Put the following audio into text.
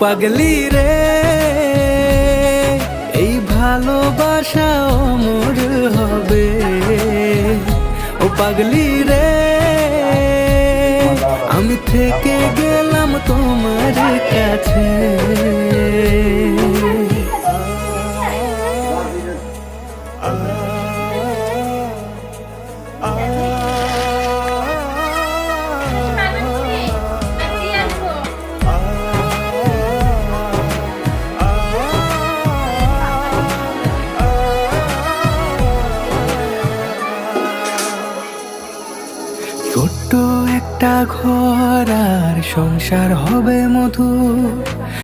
পাগলি রে, এই ভালোবাসা অমর হবে। ও পাগলি রে, আমি থেকে গেলাম তোমার কাছে। ছোট্ট একটা ঘর আর সংসার হবে মধুর,